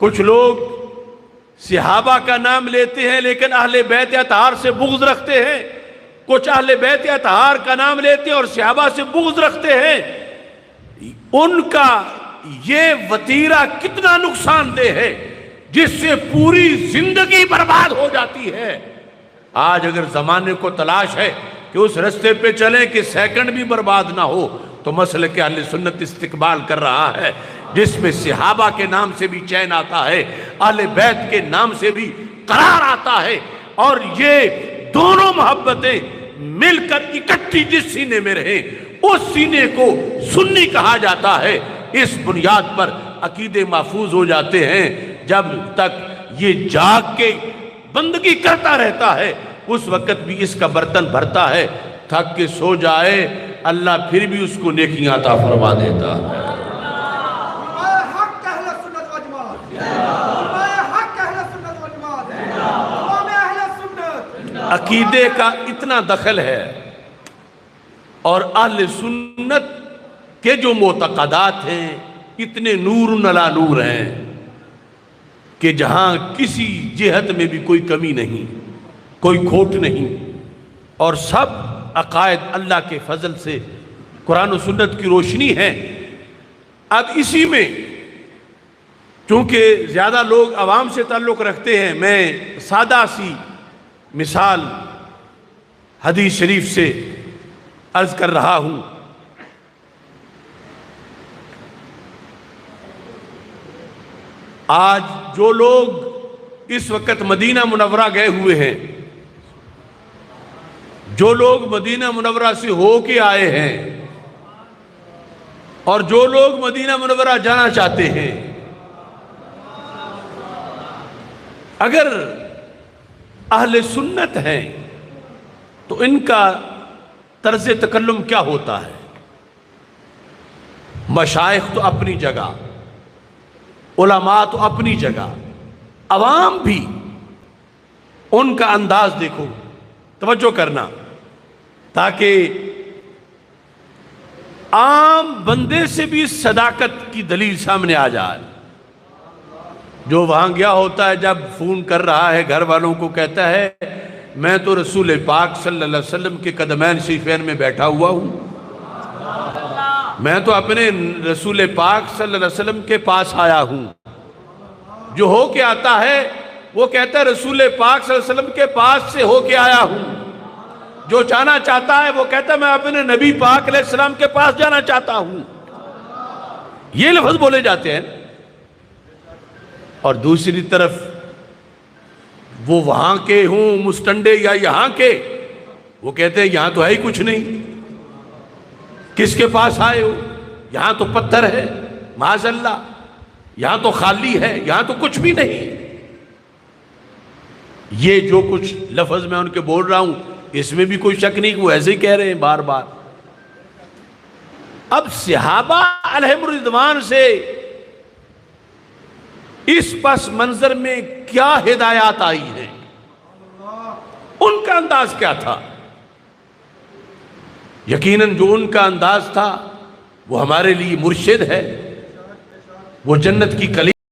کچھ لوگ صحابہ کا نام لیتے ہیں لیکن اہل بیت اطہار سے بغض رکھتے ہیں، کچھ اہل بیت اطہار کا نام لیتے ہیں اور صحابہ سے بغض رکھتے ہیں۔ ان کا یہ وتیرہ کتنا نقصان دہ ہے جس سے پوری زندگی برباد ہو جاتی ہے۔ آج اگر زمانے کو تلاش ہے کہ اس رستے پہ چلیں کہ سیکنڈ بھی برباد نہ ہو، تو مسلک اہل سنت استقبال کر رہا ہے، جس میں صحابہ کے نام سے بھی چین آتا ہے، اہل بیت کے نام سے بھی قرار آتا ہے، اور یہ دونوں محبتیں مل کر اکٹھی جس سینے میں رہیں اس سینے کو سنی کہا جاتا ہے۔ اس بنیاد پر عقیدے محفوظ ہو جاتے ہیں۔ جب تک یہ جاگ کے بندگی کرتا رہتا ہے اس وقت بھی اس کا برتن بھرتا ہے، تھک کے سو جائے اللہ پھر بھی اس کو نیکیاں عطا فرما دیتا ہے۔ عقیدے کا اتنا دخل ہے، اور اہل سنت کے جو معتقدات ہیں اتنے نور نلا نور ہیں کہ جہاں کسی جہت میں بھی کوئی کمی نہیں، کوئی کھوٹ نہیں، اور سب عقائد اللہ کے فضل سے قرآن و سنت کی روشنی ہے۔ اب اسی میں چونکہ زیادہ لوگ عوام سے تعلق رکھتے ہیں، میں سادہ سی مثال حدیث شریف سے عرض کر رہا ہوں۔ آج جو لوگ اس وقت مدینہ منورہ گئے ہوئے ہیں، جو لوگ مدینہ منورہ سے ہو کے آئے ہیں، اور جو لوگ مدینہ منورہ جانا چاہتے ہیں، اگر اہل سنت ہیں تو ان کا طرز تکلم کیا ہوتا ہے؟ مشائخ تو اپنی جگہ، علماء تو اپنی جگہ، عوام بھی ان کا انداز دیکھو، توجہ کرنا، تاکہ عام بندے سے بھی صداقت کی دلیل سامنے آ جائے۔ جو وہاں گیا ہوتا ہے جب فون کر رہا ہے گھر والوں کو کہتا ہے میں تو رسول پاک صلی اللہ علیہ وسلم کے قدمین شریفین میں بیٹھا ہوا ہوں، میں تو اپنے رسول پاک صلی اللہ علیہ وسلم کے پاس آیا ہوں۔ جو ہو کے آتا ہے وہ کہتا ہے رسول پاک صلی اللہ علیہ وسلم کے پاس سے ہو کے آیا ہوں۔ جو جانا چاہتا ہے وہ کہتا ہے میں اپنے نبی پاک علیہ السلام کے پاس جانا چاہتا ہوں۔ یہ لفظ بولے جاتے ہیں۔ اور دوسری طرف وہ وہاں کے ہوں مستنڈے یا یہاں کے، وہ کہتے ہیں یہاں تو ہے ہی کچھ نہیں، کس کے پاس آئے ہو؟ یہاں تو پتھر ہے، معاذ اللہ، یہاں تو خالی ہے، یہاں تو کچھ بھی نہیں۔ یہ جو کچھ لفظ میں ان کے بول رہا ہوں اس میں بھی کوئی شک نہیں کہ وہ ایسے ہی کہہ رہے ہیں بار بار۔ اب صحابہ علیہم الرضوان سے اس پس منظر میں کیا ہدایات آئی ہیں، ان کا انداز کیا تھا؟ یقیناً جو ان کا انداز تھا وہ ہمارے لیے مرشد ہے، وہ جنت کی کلی